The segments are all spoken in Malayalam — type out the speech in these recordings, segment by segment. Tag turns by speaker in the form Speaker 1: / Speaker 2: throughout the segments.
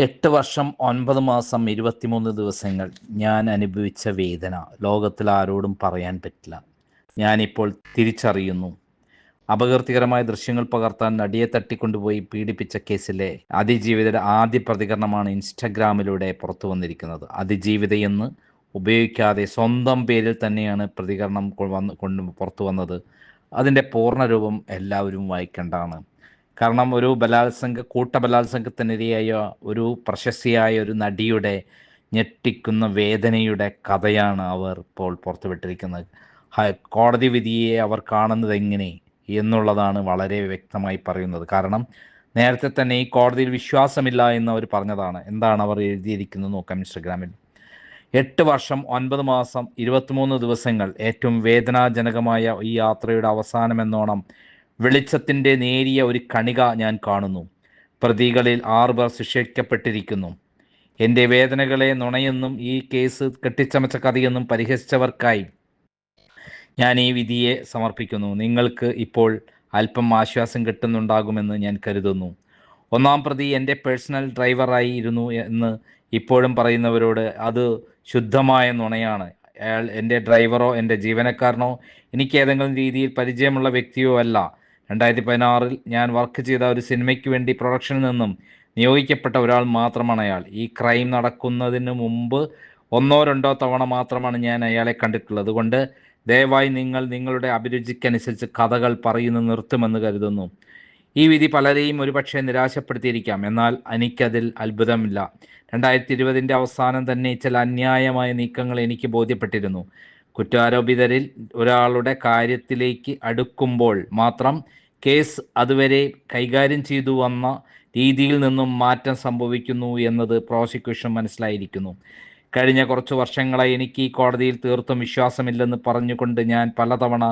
Speaker 1: 8 വർഷം 9 മാസം 23 ദിവസങ്ങൾ ഞാൻ അനുഭവിച്ച വേദന ലോകത്തിൽ ആരോടും പറയാൻ പറ്റില്ല. ഞാനിപ്പോൾ തിരിച്ചറിയുന്നു. അപകീർത്തികരമായ ദൃശ്യങ്ങൾ പകർത്താൻ നടിയെ തട്ടിക്കൊണ്ടുപോയി പീഡിപ്പിച്ച കേസിലെ അതിജീവിതയുടെ ആദ്യ പ്രതികരണമാണ് ഇൻസ്റ്റഗ്രാമിലൂടെ പുറത്തു വന്നിരിക്കുന്നത്. അതിജീവിതയെന്ന് ഉപയോഗിക്കാതെ സ്വന്തം പേരിൽ തന്നെയാണ് പ്രതികരണം പുറത്തു വന്നത്. അതിൻ്റെ പൂർണ്ണരൂപം എല്ലാവരും വായിക്കേണ്ടതാണ്. കാരണം ഒരു കൂട്ടബലാത്സംഗത്തിനിരയായ ഒരു പ്രശസ്തിയായ ഒരു നടിയുടെ ഞെട്ടിക്കുന്ന വേദനയുടെ കഥയാണ് അവർ ഇപ്പോൾ പുറത്തുവിട്ടിരിക്കുന്നത്. കോടതി വിധിയെ അവർ കാണുന്നത് എങ്ങനെ എന്നുള്ളതാണ് വളരെ വ്യക്തമായി പറയുന്നത്. കാരണം നേരത്തെ തന്നെ ഈ കോടതിയിൽ വിശ്വാസമില്ല എന്ന് അവർ പറഞ്ഞതാണ്. എന്താണ് അവർ എഴുതിയിരിക്കുന്നത് നോക്കാം ഇൻസ്റ്റഗ്രാമിൽ. 8 വർഷം 9 മാസം 23 ദിവസങ്ങൾ, ഏറ്റവും വേദനാജനകമായ ഈ യാത്രയുടെ അവസാനമെന്നോണം വെളിച്ചത്തിൻ്റെ നേരിയ ഒരു കണിക ഞാൻ കാണുന്നു. പ്രതികളിൽ 6 പേർ ശിക്ഷിക്കപ്പെട്ടിരിക്കുന്നു. എൻ്റെ വേദനകളെ നുണയെന്നും ഈ കേസ് കെട്ടിച്ചമച്ച കഥയെന്നും പരിഹസിച്ചവർക്കായി ഞാൻ ഈ വിധിയെ സമർപ്പിക്കുന്നു. നിങ്ങൾക്ക് ഇപ്പോൾ അല്പം ആശ്വാസം കിട്ടുന്നുണ്ടാകുമെന്ന് ഞാൻ കരുതുന്നു. ഒന്നാം പ്രതി എൻ്റെ പേഴ്സണൽ ഡ്രൈവറായി ഇരുന്നു എന്ന് ഇപ്പോഴും പറയുന്നവരോട് അത് ശുദ്ധമായ നുണയാണ്. അയാൾ എൻ്റെ ഡ്രൈവറോ എൻ്റെ ജീവനക്കാരനോ എനിക്ക് ഏതെങ്കിലും രീതിയിൽ പരിചയമുള്ള വ്യക്തിയോ അല്ല. 2016 ഞാൻ വർക്ക് ചെയ്ത ഒരു സിനിമയ്ക്ക് വേണ്ടി പ്രൊഡക്ഷനിൽ നിന്നും നിയോഗിക്കപ്പെട്ട ഒരാൾ മാത്രമാണ് അയാൾ. ഈ ക്രൈം നടക്കുന്നതിന് മുമ്പ് 1-2 തവണ മാത്രമാണ് ഞാൻ അയാളെ കണ്ടിട്ടുള്ളത്. അതുകൊണ്ട് ദയവായി നിങ്ങൾ നിങ്ങളുടെ അഭിരുചിക്കനുസരിച്ച് കഥകൾ പറയുന്നത് നിർത്തുമെന്ന് കരുതുന്നു. ഈ വിധി പലരെയും ഒരുപക്ഷെ നിരാശപ്പെടുത്തിയിരിക്കാം, എന്നാൽ എനിക്കതിൽ അത്ഭുതമില്ല. 2020 അവസാനം തന്നെ ചില അന്യായമായ നീക്കങ്ങൾ എനിക്ക് ബോധ്യപ്പെട്ടിരുന്നു. കുറ്റാരോപിതരിൽ ഒരാളുടെ കാര്യത്തിലേക്ക് അടുക്കുമ്പോൾ മാത്രം കേസ് അതുവരെ കൈകാര്യം ചെയ്തു വന്ന രീതിയിൽ നിന്നും മാറ്റം സംഭവിക്കുന്നു എന്നത് പ്രോസിക്യൂഷൻ മനസ്സിലായിരിക്കുന്നു. കഴിഞ്ഞ കുറച്ച് വർഷങ്ങളായി എനിക്ക് ഈ കോടതിയിൽ തീർത്തും വിശ്വാസമില്ലെന്ന് പറഞ്ഞുകൊണ്ട് ഞാൻ പലതവണ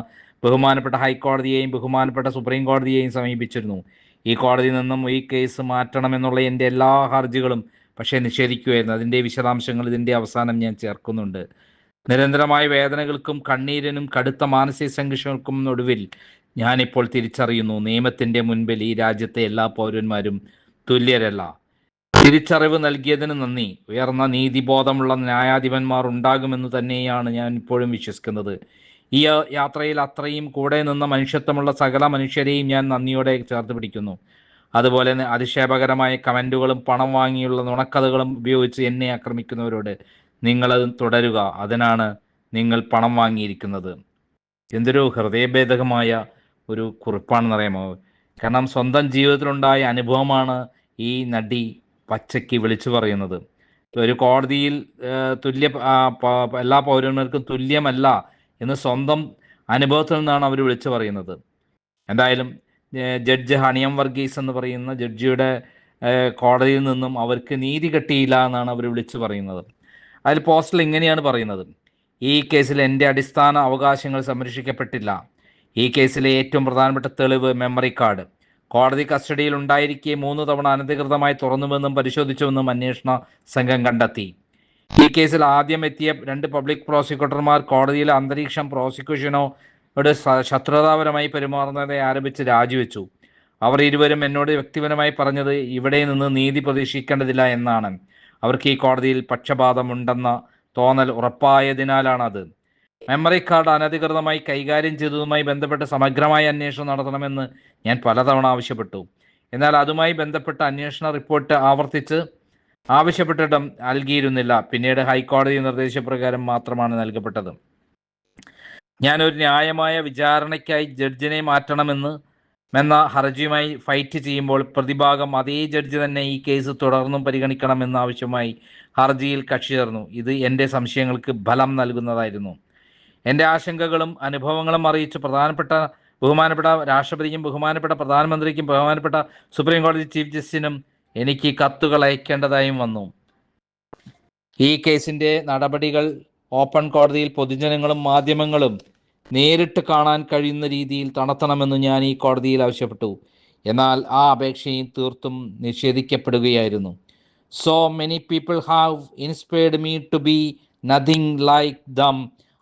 Speaker 1: ബഹുമാനപ്പെട്ട ഹൈക്കോടതിയെയും ബഹുമാനപ്പെട്ട സുപ്രീം കോടതിയെയും സമീപിച്ചിരുന്നു. ഈ കോടതിയിൽ നിന്നും ഈ കേസ് മാറ്റണമെന്നുള്ള എൻ്റെ എല്ലാ ഹർജികളും പക്ഷേ നിഷേധിക്കുകയായിരുന്നു. അതിൻ്റെ വിശദാംശങ്ങൾ ഇതിൻ്റെ അവസാനം ഞാൻ ചേർക്കുന്നുണ്ട്. നിരന്തരമായ വേദനകൾക്കും കണ്ണീരിനും കടുത്ത മാനസിക സംഘർഷങ്ങൾക്കും ഒടുവിൽ ഞാനിപ്പോൾ തിരിച്ചറിയുന്നു, നിയമത്തിൻ്റെ മുൻപിൽ ഈ രാജ്യത്തെ എല്ലാ പൗരന്മാരും തുല്യരല്ല. തിരിച്ചറിവ് നൽകിയതിന് നന്ദി. ഉയർന്ന നീതിബോധമുള്ള ന്യായാധിപന്മാർ ഉണ്ടാകുമെന്ന് തന്നെയാണ് ഞാൻ ഇപ്പോഴും വിശ്വസിക്കുന്നത്. ഈ യാത്രയിൽ അത്രയും കൂടെ നിന്ന മനുഷ്യത്വമുള്ള സകല മനുഷ്യരെയും ഞാൻ നന്ദിയോടെ ചേർത്ത് പിടിക്കുന്നു. അതുപോലെ അധിക്ഷേപകരമായ കമൻറ്റുകളും പണം വാങ്ങിയുള്ള നുണക്കഥകളും ഉപയോഗിച്ച് എന്നെ ആക്രമിക്കുന്നവരോട് നിങ്ങളത് തുടരുക. അതിനാണ് നിങ്ങൾ പണം വാങ്ങിയിരിക്കുന്നത്. എന്തൊരു ഹൃദയഭേദകമായ ഒരു കുറിപ്പാണെന്നറിയാമോ? കാരണം സ്വന്തം ജീവിതത്തിലുണ്ടായ അനുഭവമാണ് ഈ നടി പച്ചയ്ക്ക് വിളിച്ചു പറയുന്നത്. ഒരു കോടതിയിൽ എല്ലാ പൗരന്മാർക്കും തുല്യമല്ല എന്ന് സ്വന്തം അനുഭവത്തിൽ നിന്നാണ് അവർ വിളിച്ചു പറയുന്നത്. എന്തായാലും ജഡ്ജ് ഹണിയം വർഗീസ് എന്ന് പറയുന്ന ജഡ്ജിയുടെ കോടതിയിൽ നിന്നും അവർക്ക് നീതി കിട്ടിയില്ല എന്നാണ് അവർ വിളിച്ചു പറയുന്നത്. അതിൽ പോസ്റ്റിൽ ഇങ്ങനെയാണ് പറയുന്നത്: ഈ കേസിൽ എൻ്റെ അടിസ്ഥാന അവകാശങ്ങൾ സംരക്ഷിക്കപ്പെട്ടില്ല. ഈ കേസിലെ ഏറ്റവും പ്രധാനപ്പെട്ട തെളിവ് മെമ്മറി കാർഡ് കോടതി കസ്റ്റഡിയിൽ ഉണ്ടായിരിക്കെ 3 തവണ അനധികൃതമായി തുറന്നുവെന്നും പരിശോധിച്ചുവെന്നും അന്വേഷണ സംഘം കണ്ടെത്തി. ഈ കേസിൽ ആദ്യം എത്തിയ 2 പബ്ലിക് പ്രോസിക്യൂട്ടർമാർ കോടതിയിലെ അന്തരീക്ഷം പ്രോസിക്യൂഷനോട് ശത്രുതാപരമായി പെരുമാറുന്നതെ ആരംഭിച്ച് രാജിവെച്ചു. അവർ ഇരുവരും എന്നോട് വ്യക്തിപരമായി പറഞ്ഞത് ഇവിടെ നിന്ന് നീതി പ്രതീക്ഷിക്കേണ്ടതില്ല എന്നാണ്. അവർക്ക് ഈ കോടതിയിൽ പക്ഷപാതമുണ്ടെന്ന തോന്നൽ ഉറപ്പായതിനാലാണത്. മെമ്മറി കാർഡ് അനധികൃതമായി കൈകാര്യം ചെയ്തതുമായി ബന്ധപ്പെട്ട് സമഗ്രമായ അന്വേഷണം നടത്തണമെന്ന് ഞാൻ പലതവണ ആവശ്യപ്പെട്ടു. എന്നാൽ അതുമായി ബന്ധപ്പെട്ട അന്വേഷണ റിപ്പോർട്ട് ആവശ്യപ്പെട്ടിട്ടും നൽകിയിരുന്നില്ല. പിന്നീട് ഹൈക്കോടതി നിർദ്ദേശപ്രകാരം മാത്രമാണ് നൽകപ്പെട്ടത്. ഞാനൊരു ന്യായമായ വിചാരണയ്ക്കായി ജഡ്ജിനെ മാറ്റണമെന്ന ഹർജിയുമായി ഫൈറ്റ് ചെയ്യുമ്പോൾ പ്രതിഭാഗം അതേ ജഡ്ജി തന്നെ ഈ കേസ് തുടർന്നും പരിഗണിക്കണമെന്ന ആവശ്യമായി ഹർജിയിൽ കക്ഷി ചേർന്നു. ഇത് എൻ്റെ സംശയങ്ങൾക്ക് ബലം നൽകുന്നതായിരുന്നു. എൻ്റെ ആശങ്കകളും അനുഭവങ്ങളും അറിയിച്ച് ബഹുമാനപ്പെട്ട രാഷ്ട്രപതിക്കും ബഹുമാനപ്പെട്ട പ്രധാനമന്ത്രിക്കും ബഹുമാനപ്പെട്ട സുപ്രീം കോടതി ചീഫ് ജസ്റ്റിസിനും എനിക്ക് കത്തുകൾ അയക്കേണ്ടതായും വന്നു. ഈ കേസിൻ്റെ നടപടികൾ ഓപ്പൺ കോടതിയിൽ പൊതുജനങ്ങളും മാധ്യമങ്ങളും നേരിട്ട് കാണാൻ കഴിയുന്ന രീതിയിൽ നടത്തണമെന്ന് ഞാൻ ഈ കോടതിയിൽ ആവശ്യപ്പെട്ടു. എന്നാൽ ആ അപേക്ഷയും തീർത്തും നിഷേധിക്കപ്പെടുകയായിരുന്നു. So many people have inspired me to be nothing like them.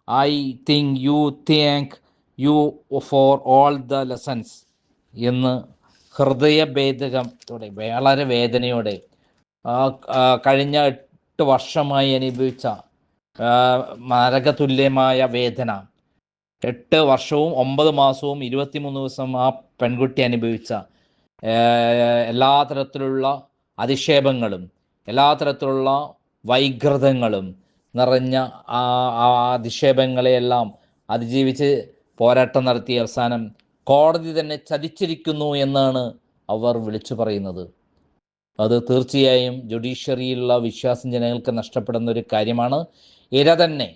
Speaker 1: I think you thank you for all the lessons എന്ന് ഹൃദയഭേദകത്തോടെ വളരെ വേദനയോടെ ആ, കഴിഞ്ഞ 8 വർഷമായി അനുഭവിച്ച ആ, നരകതുല്യമായ വേദന, 8 വർഷവും 9 മാസവും 23 ദിവസം ആ പെൺകുട്ടി അനുഭവിച്ച എല്ലാ തരത്തിലുള്ള അധിക്ഷേപങ്ങളും എല്ലാ തരത്തിലുള്ള വൈകൃതങ്ങളും നിറഞ്ഞ ആ ആ അധിക്ഷേപങ്ങളെയെല്ലാം അതിജീവിച്ച് പോരാട്ടം നടത്തിയ അവസാനം കോടതി തന്നെ ചതിച്ചിരിക്കുന്നു എന്നാണ് അവർ വിളിച്ചു പറയുന്നത്. അത് തീർച്ചയായും ജുഡീഷ്യറിയിലുള്ള വിശ്വാസം ജനങ്ങൾക്ക് നഷ്ടപ്പെടുന്ന ഒരു കാര്യമാണ്. ഇര തന്നെ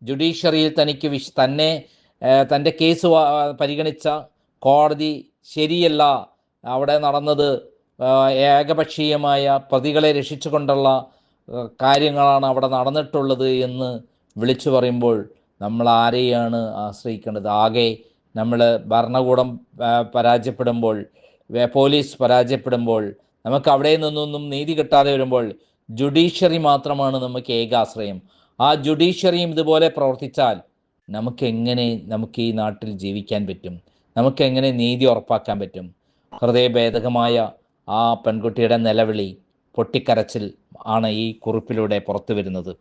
Speaker 1: ജുഡീഷ്യറിയിൽ തനിക്ക് തന്നെ തൻ്റെ കേസ് പരിഗണിച്ച കോടതി ശരിയല്ല, അവിടെ നടന്നത് ഏകപക്ഷീയമായ പ്രതികളെ രക്ഷിച്ചുകൊണ്ടുള്ള കാര്യങ്ങളാണ് അവിടെ നടന്നിട്ടുള്ളത് എന്ന് വിളിച്ചു പറയുമ്പോൾ നമ്മൾ ആരെയാണ് ആശ്രയിക്കേണ്ടത്? ആകെ നമ്മൾ ഭരണകൂടം പരാജയപ്പെടുമ്പോൾ, പോലീസ് പരാജയപ്പെടുമ്പോൾ, നമുക്ക് അവിടെ നിന്നൊന്നും നീതി കിട്ടാതെ വരുമ്പോൾ ജുഡീഷ്യറി മാത്രമാണ് നമുക്ക് ഏകാശ്രയം. ആ ജുഡീഷ്യറിയും ഇതുപോലെ പ്രവർത്തിച്ചാൽ നമുക്ക് ഈ നാട്ടിൽ ജീവിക്കാൻ പറ്റും? നമുക്കെങ്ങനെ നീതി ഉറപ്പാക്കാൻ പറ്റും? ഹൃദയഭേദകമായ ആ പെൺകുട്ടിയുടെ നിലവിളി, പൊട്ടിക്കരച്ചിൽ ആണ് ഈ കുറിപ്പിലൂടെ പുറത്തു വരുന്നത്.